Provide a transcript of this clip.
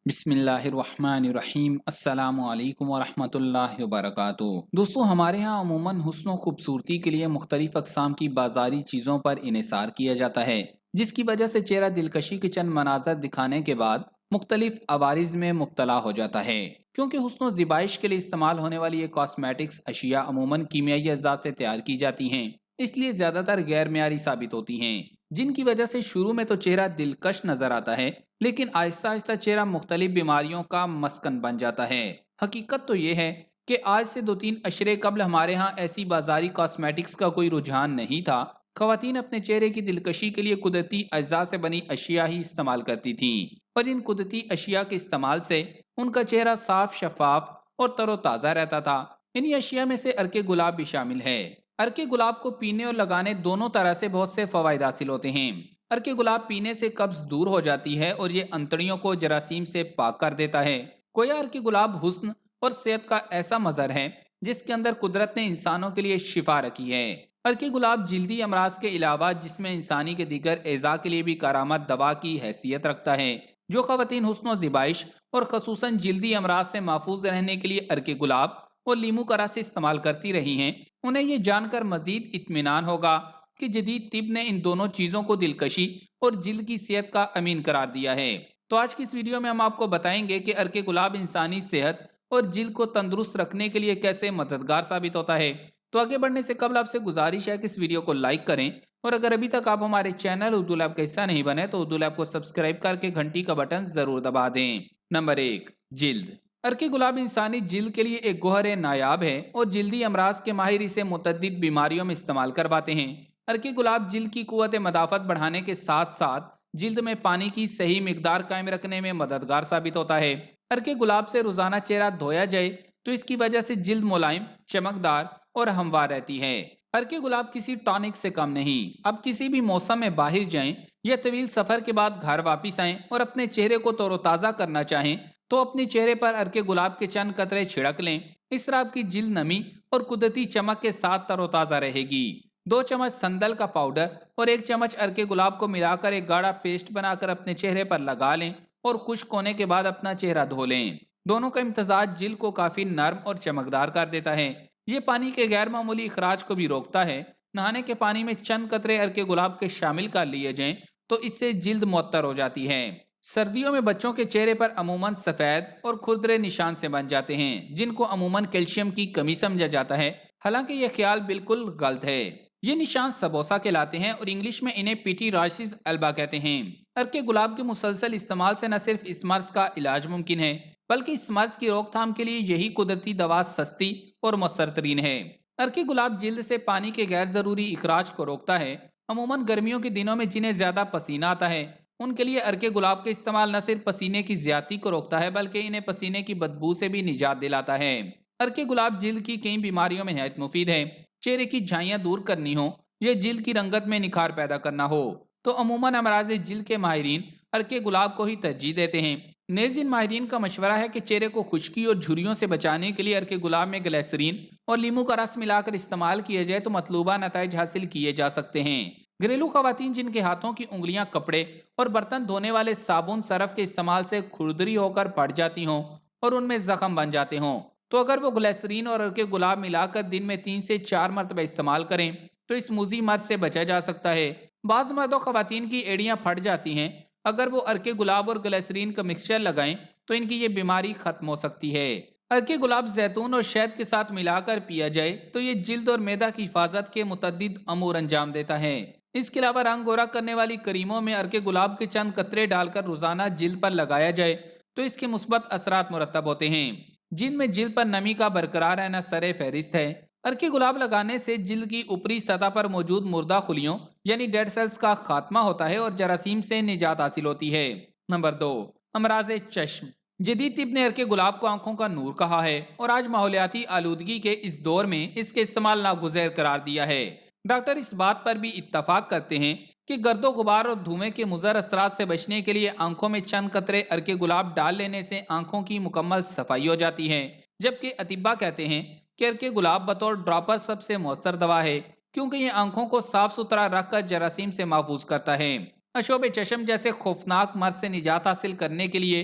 بسم اللہ الرحمن الرحیم۔ السلام علیکم ورحمۃ اللہ وبرکاتہ۔ دوستو، ہمارے ہاں عموماً حسن و خوبصورتی کے لیے مختلف اقسام کی بازاری چیزوں پر انحصار کیا جاتا ہے، جس کی وجہ سے چہرہ دلکشی کے چند مناظر دکھانے کے بعد مختلف عوارض میں مبتلا ہو جاتا ہے۔ کیونکہ حسن و زیبائش کے لیے استعمال ہونے والی یہ کاسمیٹکس اشیاء عموماً کیمیائی اجزاء سے تیار کی جاتی ہیں، اس لیے زیادہ تر غیر معیاری ثابت ہوتی ہیں، جن کی وجہ سے شروع میں تو چہرہ دلکش نظر آتا ہے، لیکن آہستہ آہستہ چہرہ مختلف بیماریوں کا مسکن بن جاتا ہے۔ حقیقت تو یہ ہے کہ آج سے 2-3 اشرے قبل ہمارے ہاں ایسی بازاری کاسمیٹکس کا کوئی رجحان نہیں تھا۔ خواتین اپنے چہرے کی دلکشی کے لیے قدرتی اجزاء سے بنی اشیاء ہی استعمال کرتی تھیں، اور ان قدرتی اشیاء کے استعمال سے ان کا چہرہ صاف، شفاف اور تر و تازہ رہتا تھا۔ انہی اشیاء میں سے عرق گلاب بھی شامل ہے۔ عرق گلاب کو پینے اور لگانے دونوں طرح سے بہت سے فوائد حاصل ہوتے ہیں۔ عرق گلاب پینے سے قبض دور ہو جاتی ہے اور یہ انتڑیوں کو جراثیم سے پاک کر دیتا ہے۔ گویا عرق گلاب حسن اور صحت کا ایسا مظہر ہے جس کے اندر قدرت نے انسانوں کے لیے شفا رکھی ہے۔ عرق گلاب جلدی امراض کے علاوہ جسم انسانی کے دیگر اعضاء کے لیے بھی کارآمد دوا کی حیثیت رکھتا ہے۔ جو خواتین حسن و زیبائش اور خصوصاً جلدی امراض سے محفوظ رہنے کے لیے عرق گلاب اور لیمو کا رس استعمال کرتی رہی ہیں، انہیں یہ جان کر مزید اطمینان ہوگا کہ جدید طب نے ان دونوں چیزوں کو دلکشی اور جلد کی صحت کا امین قرار دیا ہے۔ تو آج کی اس ویڈیو میں ہم آپ کو بتائیں گے کہ عرق گلاب انسانی صحت اور جلد کو تندرست رکھنے کے لیے کیسے مددگار ثابت ہوتا ہے۔ تو آگے بڑھنے سے قبل آپ سے گزارش ہے کہ اس ویڈیو کو لائک کریں، اور اگر ابھی تک آپ ہمارے چینل اردو لیب کا حصہ نہیں بنے تو اردو لیب کو سبسکرائب کر کے گھنٹی کا بٹن ضرور دبا دیں۔ نمبر 1، جلد۔ عرق گلاب انسانی جلد کے لیے ایک گوہر نایاب ہے، اور جلدی امراض کے ماہر اسے متعدد بیماریوں میں استعمال کرواتے ہیں۔ عرق گلاب جلد کی قوت مدافعت بڑھانے کے ساتھ ساتھ جلد میں پانی کی صحیح مقدار قائم رکھنے میں مددگار ثابت ہوتا ہے۔ عرق گلاب سے روزانہ چہرہ دھویا جائے تو اس کی وجہ سے جلد ملائم، چمکدار اور ہموار رہتی ہے۔ عرق گلاب کسی ٹانک سے کم نہیں۔ اب کسی بھی موسم میں باہر جائیں یا طویل سفر کے بعد گھر واپس آئیں اور اپنے چہرے کو تر و تازہ کرنا چاہیں تو اپنے چہرے پر عرق گلاب کے چند قطرے چھڑک لیں۔ اس طرح آپ کی جلد نمی اور قدرتی چمک کے ساتھ تر و تازہ رہے گی۔ 2 چمچ سندل کا پاؤڈر اور 1 چمچ عرق گلاب کو ملا کر ایک گاڑھا پیسٹ بنا کر اپنے چہرے پر لگا لیں اور خشک ہونے کے بعد اپنا چہرہ دھو لیں۔ دونوں کا امتزاج جلد کو کافی نرم اور چمکدار کر دیتا ہے۔ یہ پانی کے غیر معمولی اخراج کو بھی روکتا ہے۔ نہانے کے پانی میں چند قطرے عرق گلاب کے شامل کر لیے جائیں تو اس سے جلد معطر ہو جاتی ہے۔ سردیوں میں بچوں کے چہرے پر عموماً سفید اور کھردرے نشان سے بن جاتے ہیں، جن کو عموماً کیلشیم کی کمی سمجھا جاتا ہے، حالانکہ یہ خیال بالکل غلط ہے۔ یہ نشان سبوسا کہلاتے ہیں اور انگلش میں انہیں پیٹی رائسز البا کہتے ہیں۔ عرق گلاب کے مسلسل استعمال سے نہ صرف اس مرض کا علاج ممکن ہے بلکہ اس مرض کی روک تھام کے لیے یہی قدرتی دوا سستی اور مؤثر ترین ہے۔ عرق گلاب جلد سے پانی کے غیر ضروری اخراج کو روکتا ہے۔ عموماً گرمیوں کے دنوں میں جنہیں زیادہ پسینہ آتا ہے ان کے لیے عرق گلاب کا استعمال نہ صرف پسینے کی زیادتی کو روکتا ہے بلکہ انہیں پسینے کی بدبو سے بھی نجات دلاتا ہے۔ عرق گلاب جلد کی کئی بیماریوں میں نہایت مفید ہے۔ چہرے کی جھائیاں دور کرنی ہو یا جلد کی رنگت میں نکھار پیدا کرنا ہو تو عموماً امراض جلد کے ماہرین عرق گلاب کو ہی ترجیح دیتے ہیں۔ نیز ان ماہرین کا مشورہ ہے کہ چہرے کو خشکی اور جھریوں سے بچانے کے لیے عرق گلاب میں گلیسرین اور لیمو کا رس ملا کر استعمال کیا جائے تو مطلوبہ نتائج حاصل کیے جا سکتے ہیں۔ گھریلو خواتین جن کے ہاتھوں کی انگلیاں کپڑے اور برتن دھونے والے صابن صرف کے استعمال سے کھردری ہو کر پھٹ جاتی ہوں اور ان میں زخم بن جاتے ہوں تو اگر وہ گلیسرین اور عرق گلاب ملا کر دن میں 3 سے 4 مرتبہ استعمال کریں تو اس موذی مرض سے بچا جا سکتا ہے۔ بعض مرد و خواتین کی ایڑیاں پھٹ جاتی ہیں، اگر وہ عرق گلاب اور گلیسرین کا مکسچر لگائیں تو ان کی یہ بیماری ختم ہو سکتی ہے۔ عرق گلاب زیتون اور شہد کے ساتھ ملا کر پیا جائے تو یہ جلد اور معدہ کی حفاظت کے متعدد امور انجام دیتا ہے۔ اس کے علاوہ رنگ گورا کرنے والی کریموں میں عرق گلاب کے چند قطرے ڈال کر روزانہ جلد پر لگایا جائے تو اس کے مثبت اثرات مرتب ہوتے ہیں، جن میں جلد پر نمی کا برقرار رہنا سر فہرست ہے۔ عرق گلاب لگانے سے جلد کی اوپری سطح پر موجود مردہ خلیوں یعنی ڈیڈ سیلز کا خاتمہ ہوتا ہے اور جراثیم سے نجات حاصل ہوتی ہے۔ نمبر 2، امراض چشم۔ جدید طب نے عرق گلاب کو آنکھوں کا نور کہا ہے اور آج ماحولیاتی آلودگی کے اس دور میں اس کے استعمال ناگزیر قرار دیا ہے۔ ڈاکٹر اس بات پر بھی اتفاق کرتے ہیں کہ گرد و غبار اور دھوئیں کے مضر اثرات سے بچنے کے لیے آنکھوں میں چند قطرے عرق گلاب ڈال لینے سے آنکھوں کی مکمل صفائی ہو جاتی ہے، جبکہ اطباء کہتے ہیں کہ عرق گلاب بطور ڈراپر سب سے مؤثر دوا ہے کیونکہ یہ آنکھوں کو صاف ستھرا رکھ کر جراثیم سے محفوظ کرتا ہے۔ اشوب چشم جیسے خوفناک مرض سے نجات حاصل کرنے کے لیے